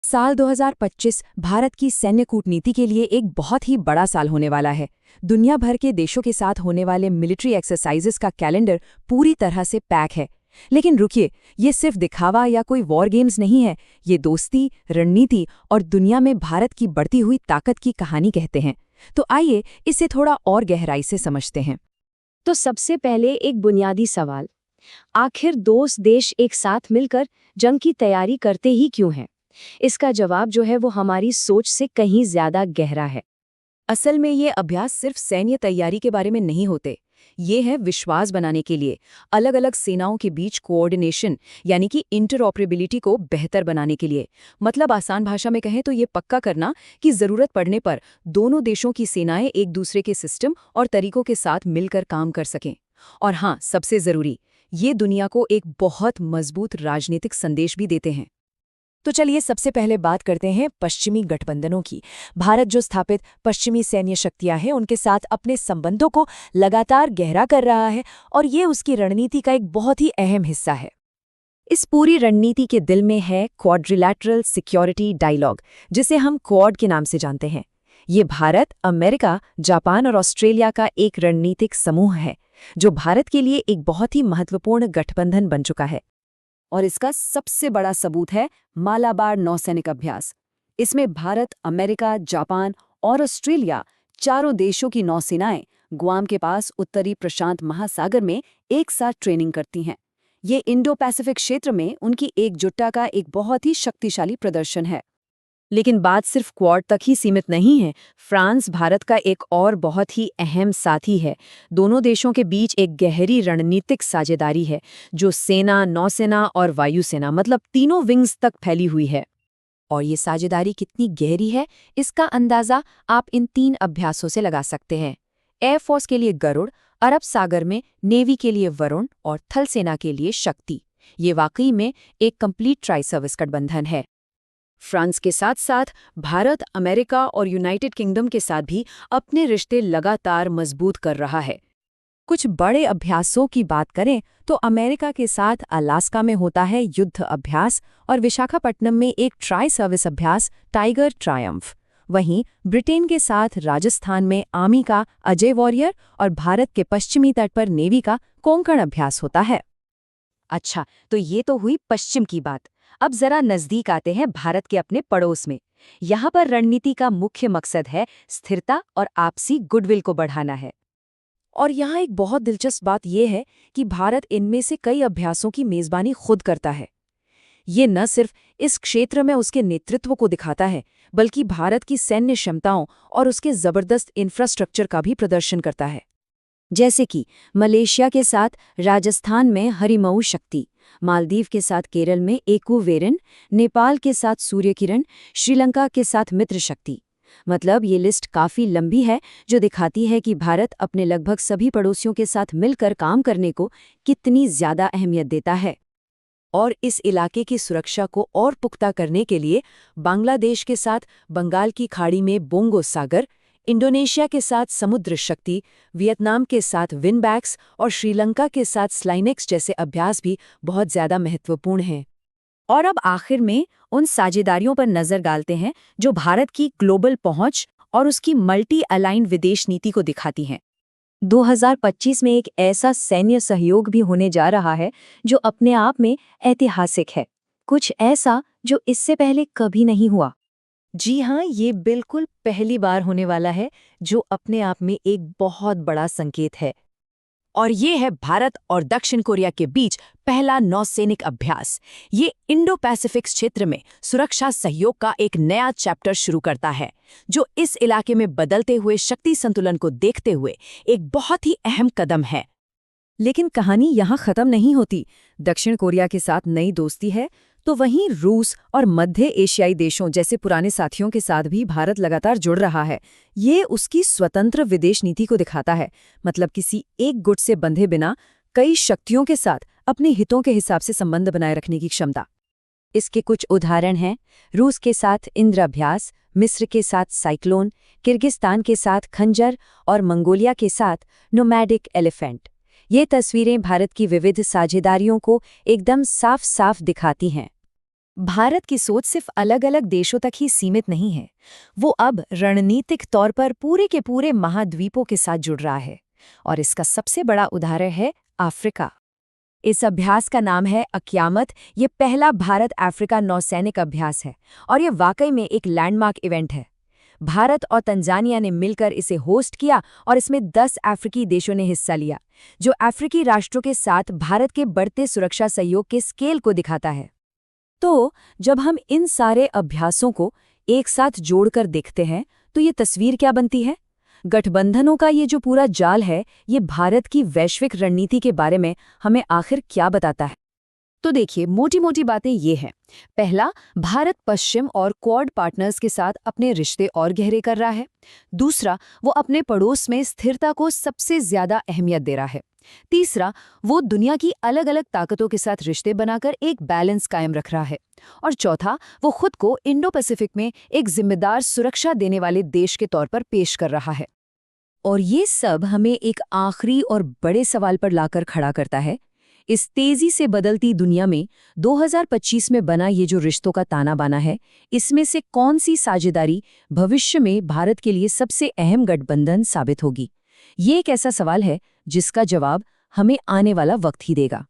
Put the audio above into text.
साल 2025 भारत की सैन्य कूटनीति के लिए एक बहुत ही बड़ा साल होने वाला है। दुनिया भर के देशों के साथ होने वाले मिलिट्री एक्सरसाइजेस का कैलेंडर पूरी तरह से पैक है। लेकिन रुकिए, ये सिर्फ दिखावा या कोई वॉर गेम्स नहीं है। ये दोस्ती, रणनीति और दुनिया में भारत की बढ़ती हुई ताकत की कहानी कहते हैं। तो आइए इसे थोड़ा और गहराई से समझते हैं। तो सबसे पहले एक बुनियादी सवाल, आखिर दोस्त देश एक साथ मिलकर जंग की तैयारी करते ही क्यों हैं? इसका जवाब जो है वो हमारी सोच से कहीं ज्यादा गहरा है। असल में ये अभ्यास सिर्फ सैन्य तैयारी के बारे में नहीं होते। ये है विश्वास बनाने के लिए, अलग अलग सेनाओं के बीच कोऑर्डिनेशन यानी कि इंटरऑपरेबिलिटी को बेहतर बनाने के लिए। मतलब आसान भाषा में कहें तो ये पक्का करना कि जरूरत पड़ने पर दोनों देशों की सेनाएं एक दूसरे के सिस्टम और तरीकों के साथ मिलकर काम कर सकें। और हाँ, सबसे जरूरी, ये दुनिया को एक बहुत मजबूत राजनीतिक संदेश भी देते हैं। तो चलिए सबसे पहले बात करते हैं पश्चिमी गठबंधनों की। भारत जो स्थापित पश्चिमी सैन्य शक्तियां हैं उनके साथ अपने संबंधों को लगातार गहरा कर रहा है, और ये उसकी रणनीति का एक बहुत ही अहम हिस्सा है। इस पूरी रणनीति के दिल में है क्वाड्रिलैटरल सिक्योरिटी डायलॉग, जिसे हम क्वाड के नाम से जानते हैं। ये भारत, अमेरिका, जापान और ऑस्ट्रेलिया का एक रणनीतिक समूह है जो भारत के लिए एक बहुत ही महत्वपूर्ण गठबंधन बन चुका है। और इसका सबसे बड़ा सबूत है मालाबार नौसैनिक अभ्यास। इसमें भारत, अमेरिका, जापान और ऑस्ट्रेलिया चारों देशों की नौसेनाएं गुआम के पास उत्तरी प्रशांत महासागर में एक साथ ट्रेनिंग करती हैं। ये इंडो पैसिफिक क्षेत्र में उनकी एकजुटता का एक बहुत ही शक्तिशाली प्रदर्शन है। लेकिन बात सिर्फ क्वाड तक ही सीमित नहीं है। फ्रांस भारत का एक और बहुत ही अहम साथी है। दोनों देशों के बीच एक गहरी रणनीतिक साझेदारी है जो सेना, नौसेना और वायुसेना मतलब तीनों विंग्स तक फैली हुई है। और ये साझेदारी कितनी गहरी है, इसका अंदाजा आप इन 3 अभ्यासों से लगा सकते हैं। एयरफोर्स के लिए गरुड़, अरब सागर में नेवी के लिए वरुण और थल सेना के लिए शक्ति। ये वाकई में एक कंप्लीट ट्राई सर्विस गठबंधन है। फ्रांस के साथ साथ भारत, अमेरिका और यूनाइटेड किंगडम के साथ भी अपने रिश्ते लगातार मजबूत कर रहा है। कुछ बड़े अभ्यासों की बात करें तो अमेरिका के साथ अलास्का में होता है युद्ध अभ्यास, और विशाखापट्टनम में एक ट्राई सर्विस अभ्यास टाइगर ट्रायम्फ। वहीं ब्रिटेन के साथ राजस्थान में आर्मी का अजय वॉरियर और भारत के पश्चिमी तट पर नेवी का कोंकण अभ्यास होता है। अच्छा, तो ये तो हुई पश्चिम की बात। अब जरा नजदीक आते हैं भारत के अपने पड़ोस में। यहाँ पर रणनीति का मुख्य मकसद है स्थिरता और आपसी गुडविल को बढ़ाना है। और यहाँ एक बहुत दिलचस्प बात यह है कि भारत इनमें से कई अभ्यासों की मेजबानी खुद करता है। ये न सिर्फ इस क्षेत्र में उसके नेतृत्व को दिखाता है, बल्कि भारत की सैन्य क्षमताओं और उसके जबरदस्त इंफ्रास्ट्रक्चर का भी प्रदर्शन करता है। जैसे कि मलेशिया के साथ राजस्थान में हरिमऊ शक्ति, मालदीव के साथ केरल में एकूवेरन, नेपाल के साथ सूर्यकिरण, श्रीलंका के साथ मित्र शक्ति। मतलब ये लिस्ट काफ़ी लंबी है, जो दिखाती है कि भारत अपने लगभग सभी पड़ोसियों के साथ मिलकर काम करने को कितनी ज़्यादा अहमियत देता है। और इस इलाके की सुरक्षा को और पुख्ता करने के लिए बांग्लादेश के साथ बंगाल की खाड़ी में बोंगो सागर, इंडोनेशिया के साथ समुद्र शक्ति, वियतनाम के साथ विनबैक्स और श्रीलंका के साथ स्लाइनेक्स जैसे अभ्यास भी बहुत ज़्यादा महत्वपूर्ण हैं। और अब आखिर में उन साझेदारियों पर नज़र डालते हैं जो भारत की ग्लोबल पहुंच और उसकी मल्टी अलाइंड विदेश नीति को दिखाती हैं। 2025 में एक ऐसा सैन्य सहयोग भी होने जा रहा है जो अपने आप में ऐतिहासिक है, कुछ ऐसा जो इससे पहले कभी नहीं हुआ। जी हाँ, ये बिल्कुल पहली बार होने वाला है, जो अपने आप में एक बहुत बड़ा संकेत है। और ये है भारत और दक्षिण कोरिया के बीच पहला नौसैनिक अभ्यास। ये इंडो पैसिफिक क्षेत्र में सुरक्षा सहयोग का एक नया चैप्टर शुरू करता है, जो इस इलाके में बदलते हुए शक्ति संतुलन को देखते हुए एक बहुत ही अहम कदम है। लेकिन कहानी यहाँ खत्म नहीं होती। दक्षिण कोरिया के साथ नई दोस्ती है, तो वहीं रूस और मध्य एशियाई देशों जैसे पुराने साथियों के साथ भी भारत लगातार जुड़ रहा है। ये उसकी स्वतंत्र विदेश नीति को दिखाता है, मतलब किसी एक गुट से बंधे बिना कई शक्तियों के साथ अपने हितों के हिसाब से संबंध बनाए रखने की क्षमता। इसके कुछ उदाहरण हैं: रूस के साथ इंद्र अभ्यास, मिस्र के साथ साइक्लोन, किर्गिस्तान के साथ खंजर और मंगोलिया के साथ नोमैडिक एलिफेंट। ये तस्वीरें भारत की विविध साझेदारियों को एकदम साफ साफ दिखाती हैं। भारत की सोच सिर्फ अलग-अलग देशों तक ही सीमित नहीं है। वो अब रणनीतिक तौर पर पूरे के पूरे महाद्वीपों के साथ जुड़ रहा है। और इसका सबसे बड़ा उदाहरण है अफ्रीका। इस अभ्यास का नाम है अक्यामत। ये पहला भारत अफ्रीका नौसैनिक अभ्यास है और ये वाकई में एक लैंडमार्क इवेंट है। भारत और तंजानिया ने मिलकर इसे होस्ट किया और इसमें 10 अफ्रीकी देशों ने हिस्सा लिया, जो अफ्रीकी राष्ट्रों के साथ भारत के बढ़ते सुरक्षा सहयोग के स्केल को दिखाता है। तो जब हम इन सारे अभ्यासों को एक साथ जोड़कर देखते हैं तो ये तस्वीर क्या बनती है? गठबंधनों का ये जो पूरा जाल है, ये भारत की वैश्विक रणनीति के बारे में हमें आखिर क्या बताता है? तो देखिए, मोटी मोटी बातें ये हैं। पहला, भारत पश्चिम और क्वाड पार्टनर्स के साथ अपने रिश्ते और गहरे कर रहा है। दूसरा, वो अपने पड़ोस में स्थिरता को सबसे ज्यादा अहमियत दे रहा है। तीसरा, वो दुनिया की अलग अलग ताकतों के साथ रिश्ते बनाकर एक बैलेंस कायम रख रहा है। और चौथा, वो खुद को इंडो पैसिफिक में एक जिम्मेदार सुरक्षा देने वाले देश के तौर पर पेश कर रहा है। और ये सब हमें एक आखिरी और बड़े सवाल पर लाकर खड़ा करता है। इस तेजी से बदलती दुनिया में 2025 में बना ये जो रिश्तों का ताना बाना है, इसमें से कौन सी साझेदारी भविष्य में भारत के लिए सबसे अहम गठबंधन साबित होगी? ये एक ऐसा सवाल है जिसका जवाब हमें आने वाला वक्त ही देगा।